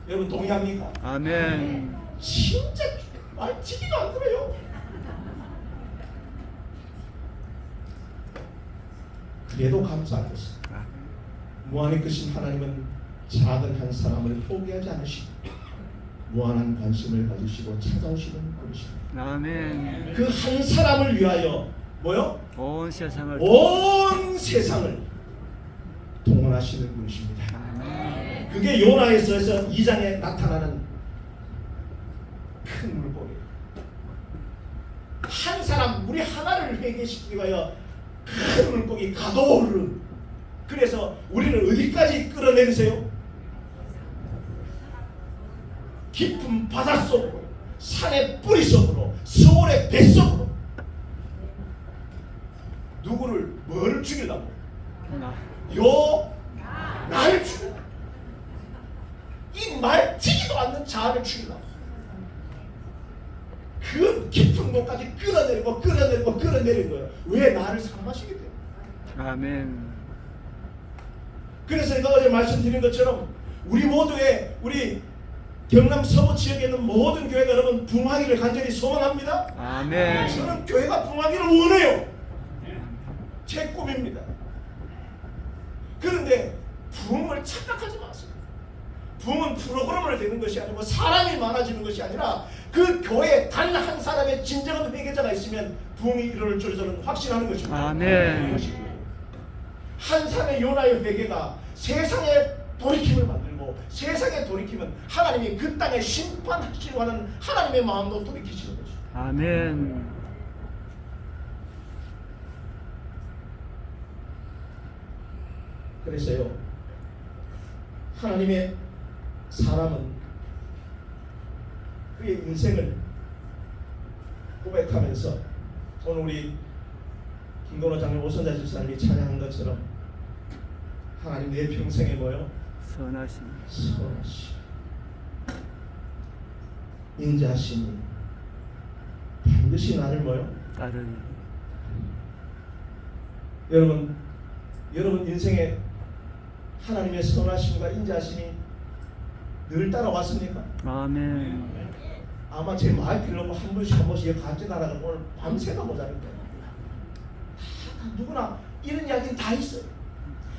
여러분, 동의합니까? 아멘. 진짜 말티기도 안 그래요. 그래도 감사할 것입니다. 무한히 크신 하나님은 작은 한 사람을 포기하지 않으시고 무한한 관심을 가지시고 찾아오시는 분이십니다. 아멘. 그 한 사람을 위하여 뭐요? 온 세상을 동원하시는 분이십니다. 아멘. 그게 요나에서 2장에 나타나는 큰 물고기예요. 한 사람, 우리 하나를 회개시키기 위하여 큰 물고기 가도를. 그래서 우리는 어디까지 끌어내리세요? 깊은 바닷속으로, 산의 뿌리속으로, 스올의 뱃속으로. 누구를, 뭐를 죽이려고? 나를 죽이려고. 이 말티기도 않는 자아를 죽이려고. 그 깊은 곳까지 끌어내리고 끌어내린 거예요. 왜? 나를 사랑하시기 때문에. 아멘. 그래서 제가 어제 말씀드린 것처럼 우리 모두의, 우리 경남 서부 지역에 있는 모든 교회가 여러분 붕하기를 간절히 소망합니다. 아멘. 저는 교회가 붕하기를 원해요. 제 꿈입니다. 그런데 부흥을 착각하지 마세요. 부흥은 프로그램을 되는 것이 아니고 사람이 많아지는 것이 아니라 그 교회에 단 한 사람의 진정한 회개자가 있으면 부흥이 이룰 줄 저는 확신하는 것입니다. 아멘. 한 사람의 요나의 회개가 세상의 돌이킴을 만들고, 세상의 돌이킴은 하나님이 그 땅에 심판하시려고 하는 하나님의 마음도 돌이키시는 것입니다. 아멘. 그래서요, 하나님의 사람은 그의 인생을 고백하면서 오늘 우리 김건호 장로 오선자 집사님이 찬양한 것처럼 하나님 내 평생에 뭐요? 선하심. 선하심, 인자하심이 반드시 나를 뭐요? 따르니. 여러분 인생에 하나님의 선하심과 인자하심이 늘 따라왔습니까? 아멘. 아마 제 말 들으면 한 번씩 같이 나가고 오늘 밤새도 모자랍니다. 누구나 이런 이야기는 다 있어요.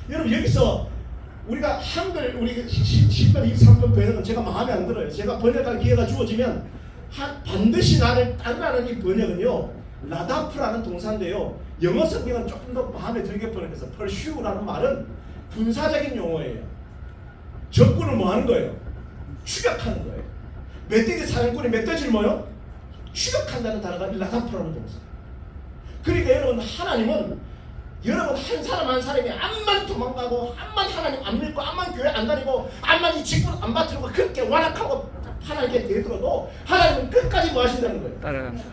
여러분 여기서 우리가 한글 우리 10번 23번 번역은 제가 마음에 안 들어요. 제가 번역할 기회가 주어지면 반드시 나를 따르라는 이 번역은요, 라다프라는 동사인데요, 영어 성경은 조금 더 마음에 들게 번역해서 pursue라는 말은 군사적인 용어예요. 적군을 뭐 하는 거예요? 추격하는 거예요. 멧돼지 사냥꾼이 멧돼지를 뭐요? 추격한다는 단어가 라다프라는 동사. 그러니까 여러분, 하나님은 여러분 한 사람 한 사람이 암만 도망가고 암만 하나님 안 믿고 암만 교회 안 다니고 암만 이 직분 안 맡으고 그렇게 완악하고 하나님께 대들어도 하나님은 끝까지 뭐 하신다는 거예요? 따라간다.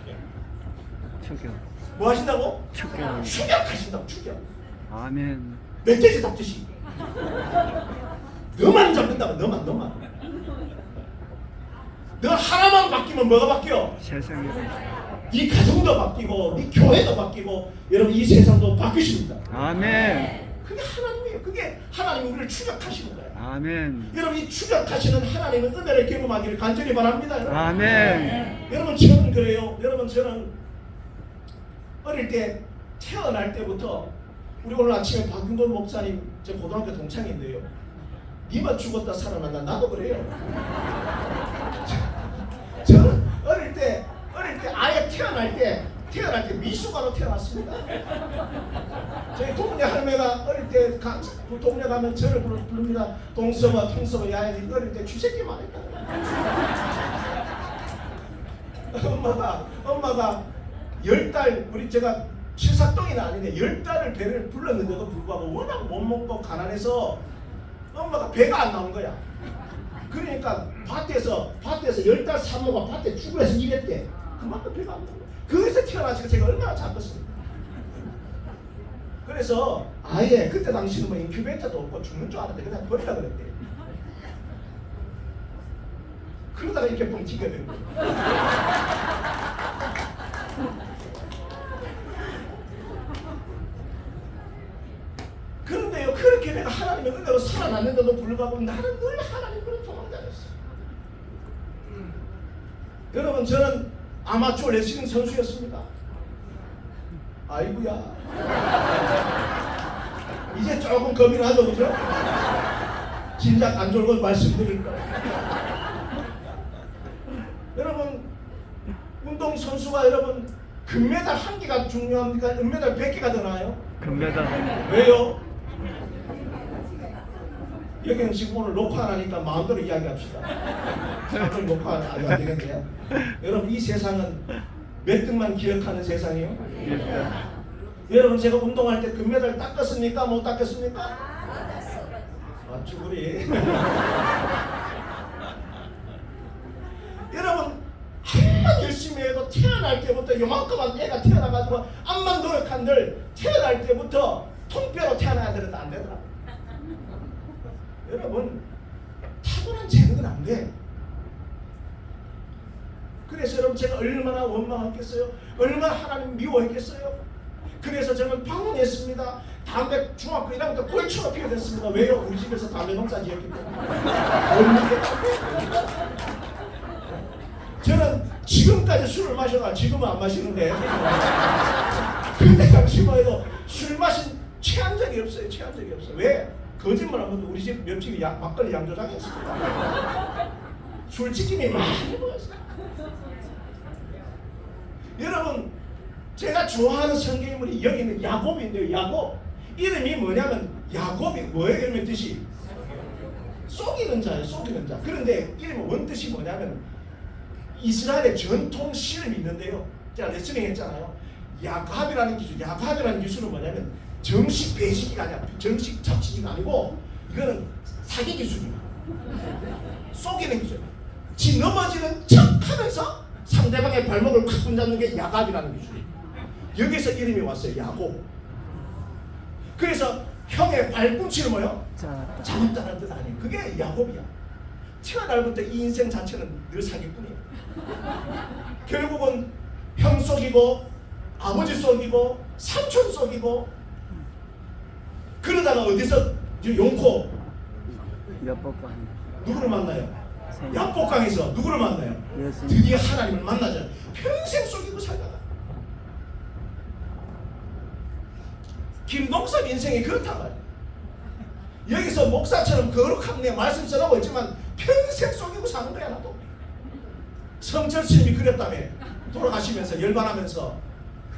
추격. 뭐 하신다고? 추격. 추격하신다고. 추격. 아멘. 멧돼지 잡듯이 너만 잡는다고. 너만 너 하나만 바뀌면 뭐가 바뀌어? 세상에. 네 가정도 바뀌고 네 교회도 바뀌고 여러분 이 세상도 바뀌십니다. 아멘. 그게 하나님이에요. 그게 하나님이 우리를 추격하시는 거예요. 아멘. 여러분 이 추격하시는 하나님은 은혜를 경험하기를 간절히 바랍니다. 여러분. 아멘. 여러분 저는 그래요. 여러분 저는 어릴 때 태어날 때부터 우리 오늘 아침에 박윤걸 목사님 제 고등학교 동창인데요. 니만 죽었다 살아난다. 나도 그래요. 저는 어릴 때 아예 태어날 때 미숙아로 태어났습니다. 저희 동네 할매가 어릴 때 동네 가면 저를 부릅니다. 동서봐 통서봐 야야지. 어릴 때 쥐새끼만 했다. 엄마가 10달 우리 제가 칠삭동이는 아닌데 10달을 배를 불렀는데도 불구하고 워낙 못 먹고 가난해서 엄마가 배가 안 나온 거야. 그러니까 밭에서 10달 산모가 밭에 죽으면서 일했대. 그만큼 배가 안 나온 거야. 거기서 태어나서 제가 얼마나 작았습니까? 그래서 아예 그때 당시는 뭐 인큐베이터도 없고 죽는 줄 알았는데 그냥 버리라 그랬대. 그러다가 이렇게 뻥튀기가 된 거예요. 그런데요, 그렇게 내가 하나님의 은혜로 살아났는데도 불구하고 나는 늘 하나님으로 도망다녔어요. 여러분 저는 아마추어 레슬링 선수였습니다. 아이고야. 이제 조금 겁이 나죠, 그죠? 진작 안 졸고 말씀드릴 거예요. 여러분 운동선수가 여러분 금메달 1개가 중요합니까? 은메달 100개가 더 나아요? 금메달. 왜요? 여기는 지금 오늘 녹화 안 하니까 마음대로 이야기합시다. 오늘 녹화 안 되겠네요. 여러분 이 세상은 몇 등만 기억하는 세상이에요? 여러분 제가 운동할 때 금메달 닦았습니까? 못 닦았습니까? 아 쭈구리. 여러분 한만 열심히 해도 태어날 때부터 요만큼만 애가 태어나가지고 암만 노력한들 태어날 때부터 통뼈로 태어나야 되는데 안 되더라. 여러분 타고난 재능은 안 돼. 그래서 여러분 제가 얼마나 원망했겠어요? 얼마나 하나님 미워했겠어요? 그래서 저는 방황했습니다. 담배 중학교 1학년 때 꼴초가 피게 됐습니다. 왜요? 우리 집에서 담배 농사 지었기 때문에. 저는 지금까지 술을 마셔가 지금은 안 마시는데 그때 당시만 해도 술 마신 취한 적이 없어요. 취한 적이 없어요. 왜? 거짓말하면 우리 집 옆집이 막걸리 양조장이었습니다. 술치킨이 많이 먹었어요. 여러분 제가 좋아하는 성경인물이 여기 있는 야곱인데요. 야곱 이름이 뭐냐면 야곱이 뭐예요? 이름의 뜻이 속이는 자예요. 속이는 자. 그런데 이름의 원뜻이 뭐냐면 이스라엘의 전통 신을 믿는데요. 제가 레슬링 했잖아요. 야갑이라는 기술. 야갑이라는 기술은 뭐냐면 정식 배신이 아니야. 정식 잡치기가 아니고 이거는 사기 기술이야. 속이는 기술. 지 넘어지는 척하면서 상대방의 발목을 콱 붙잡는 게 야갑이라는 기술이야. 여기서 이름이 왔어요. 야곱. 그래서 형의 발꿈치를 뭐요? 잡았다는 뜻 아니에요. 그게 야곱이야. 태어날부터 이 인생 자체는 늘 사기꾼이야. 결국은 형 속이고 아버지 속이고 삼촌 속이고 그러다가 어디서 용코 옆복강 누구를 만나요? 야복강에서 누구를 만나요? 예수님. 드디어 하나님을 만나잖아요. 평생 속이고 살다가 김동섭 인생이 그렇단 말이에요. 여기서 목사처럼 거룩한 내 말씀 전하고 있지만 평생 속이고 사는 거야. 나도 성철스님이 그랬다며. 돌아가시면서 열반하면서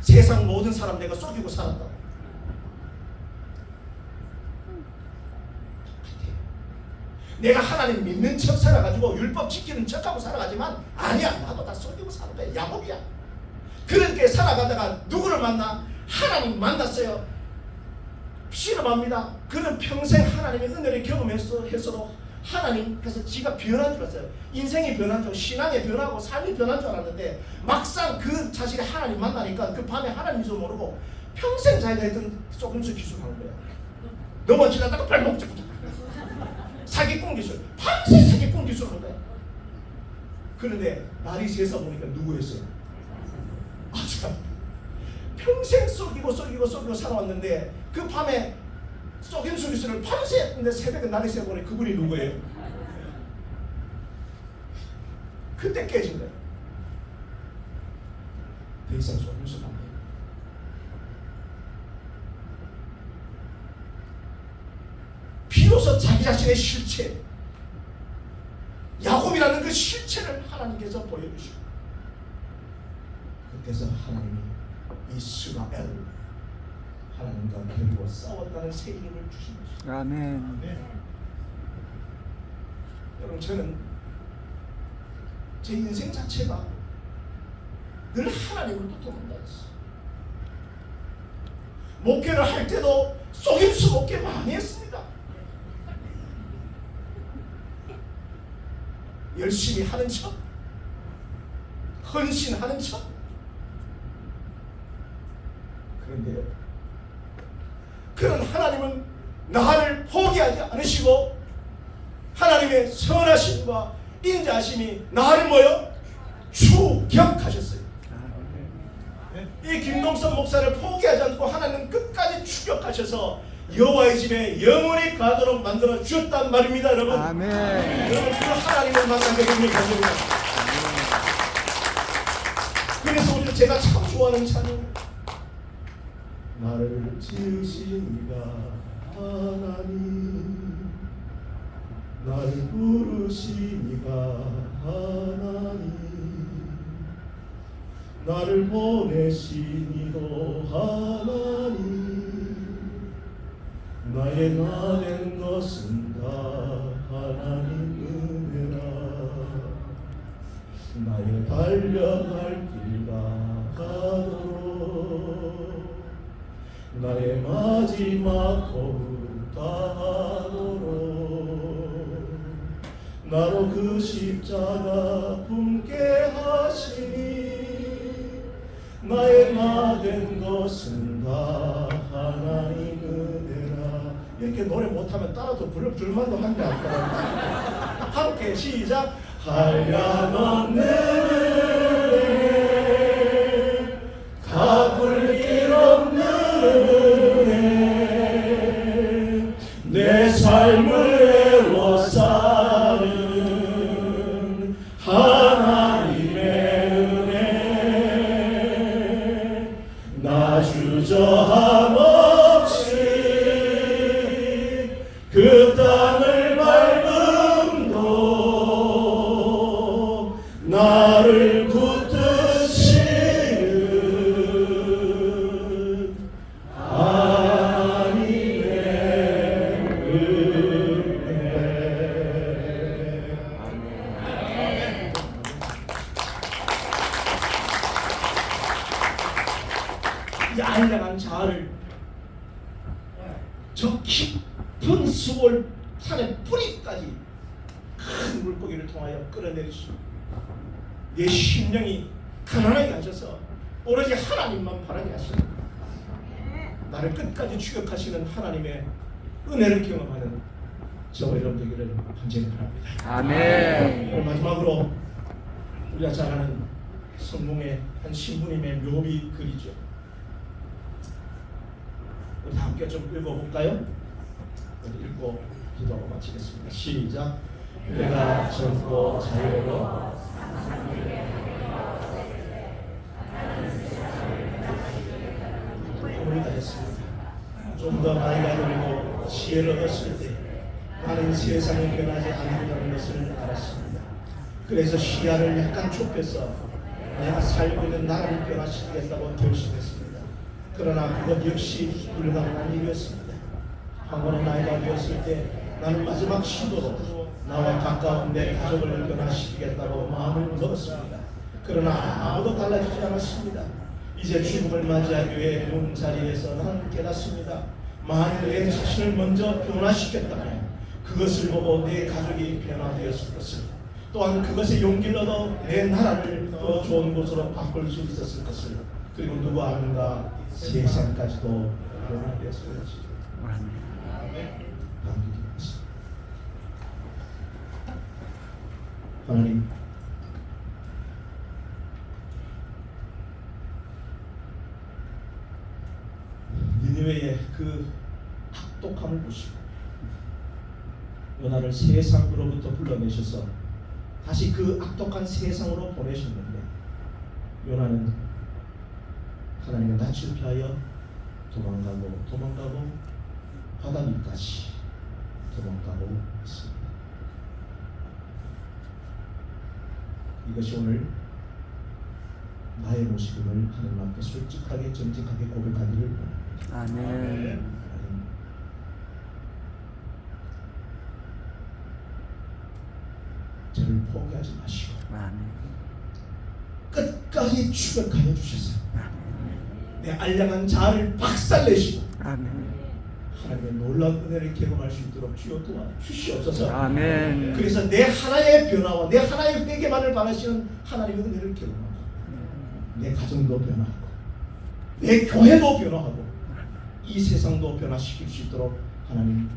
세상 모든 사람 내가 속이고 살았다고. 내가 하나님 믿는 척 살아가지고 율법 지키는 척하고 살아가지만 아니야, 나도 다 속이고 사는 거야. 야곱이야. 그렇게 살아가다가 누구를 만나? 하나님 만났어요. 실험합니다. 그는 평생 하나님의 은혜를 경험해서도 하나님께서 지가 변한 줄 알았어요. 인생이 변한 줄, 신앙이 변하고 삶이 변한 줄 알았는데 막상 그 자신이 하나님 만나니까 그 밤에 하나님 줄 모르고 평생 자기가 했던 속임수 기술 하는 거야. 넘어지다가 발목 잡고 사기꾼 기술, 밤새 사기꾼 기술 하는 거야. 그런데 날이 새서 보니까 누구였어요? 참, 평생 속이고 살아왔는데 그 밤에 속임수 기술을 밤새 했는데 새벽에 날이 새 보니 그분이 누구예요? 그때 깨진 거예요. 더 이상 속임수 안 돼요. 비로소 자기 자신의 실체, 야곱이라는 그 실체를 하나님께서 보여주시고, 그때서 하나님이 이스라엘, 하나님과 결국 싸웠다는 새 이름을 주신 것입니다. 아멘. 네. 여러분, 저는 제 인생 자체가 늘 하나님을 붙잡는다 했어요. 목회를 할 때도 속임수 목회 많이 했습니다. 열심히 하는 척, 헌신하는 척. 그런데요, 그런 하나님은 나를 포기하지 않으시고 하나님의 선하심과 인자하심이 나를 뭐요? 추격하셨어요. 이 김동선 목사를 포기하지 않고 하나님은 끝까지 추격하셔서 여호와의 집에 영원히 가도록 만들어 주셨단 말입니다, 여러분. 아멘. 여러분, 그 하나님을 만난 게 의미 가집니다. 그래서 오늘 제가 참 좋아하는 찬양, 나를 지으신 이가 하나님, 나를 부르신 이가 하나님, 나를 보내신 이도 하나님, 나의 나 된 것은 다 하나님 은혜라, 나의 달려갈 길 다하도록, 나의 마지막 호흡 다하도록, 나로 그 십자가 품게 하시니, 나의 나 된 것은 다 하나님 은혜라. 이렇게 노래 못하면 따라서 부를 줄만도 한데 함께 시작. 한량없는 은혜, 갚을 길 없는 은혜, 내 삶을 애워 사는 하나님의 은혜, 나 주저함 없이 그 땅을 밟음도 나를 바위까지 큰 물고기를 통하여 끌어내리시고 내 심령이 가난하게 하셔서 오로지 하나님만 바라게 하시고 나를 끝까지 추격하시는 하나님의 은혜를 경험하는 저와 여러분 되기를 간절히 바랍니다. 아멘. 마지막으로 우리가 잘 아는 성공의 한 신부님의 묘비 글이죠. 우리 다 함께 좀 읽어볼까요? 우리 읽고 기도하고 마치겠습니다. 시작. 내가 젊고 자유로워 꿈을 가졌습니다. 좀 더 나이가 들고 지혜를 얻었을 때 나는 세상에 변하지 않는다는 것을 알았습니다. 그래서 시야를 약간 좁혀서 내가 살고 있는 나라를 변화시키겠다고 결심했습니다. 그러나 그것 역시 불가능한 일이었습니다. 황혼의 나이가 되었을 때 나는 마지막 시도로 나와 가까운 내 가족을 변화시키겠다고 마음을 먹었습니다. 그러나 아무도 달라지지 않았습니다. 이제 죽음을 맞이하기 위해 눈 자리에서 나는 깨닫습니다. 만일 내 자신을 먼저 변화시켰다면 그것을 보고 내 가족이 변화되었을 것을, 또한 그것에 용기를 얻어 내 나라를 더 좋은 곳으로 바꿀 수 있었을 것을, 그리고 누구 아는가 세상까지도 변화되었을 것이죠. 하나님, 니느웨의 그 악독함을 보시고 요나를 세상으로부터 불러내셔서 다시 그 악독한 세상으로 보내셨는데 요나는 하나님의 낯을 피하여 도망가고 바다 밑까지 도망가고 있습니다. 이것이 오늘 나의 모습임을 하나님 앞에 솔직하게 정직하게 고백하기를 원합니다. 아멘. 저를 포기하지 마시고 아멘. 끝까지 추격하여 주셔서 내 알량한 자아를 박살내시고 아멘. 하나님의 놀라운 은혜를 경험할 수 있도록 주여 도와주시옵소서. 아멘. 그래서 내 하나의 변화와 내 하나의 내게만을 바라시는 하나님의 은혜를 경험하고 내 가정도 변화하고 내 교회도 변화하고 이 세상도 변화시킬 수 있도록 하나님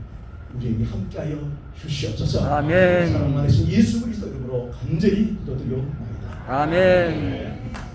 우리에게 함께하여 주시옵소서. 아멘. 사랑 많으신 예수 그리스도 이름으로 간절히 기도드리옵나이다. 아멘.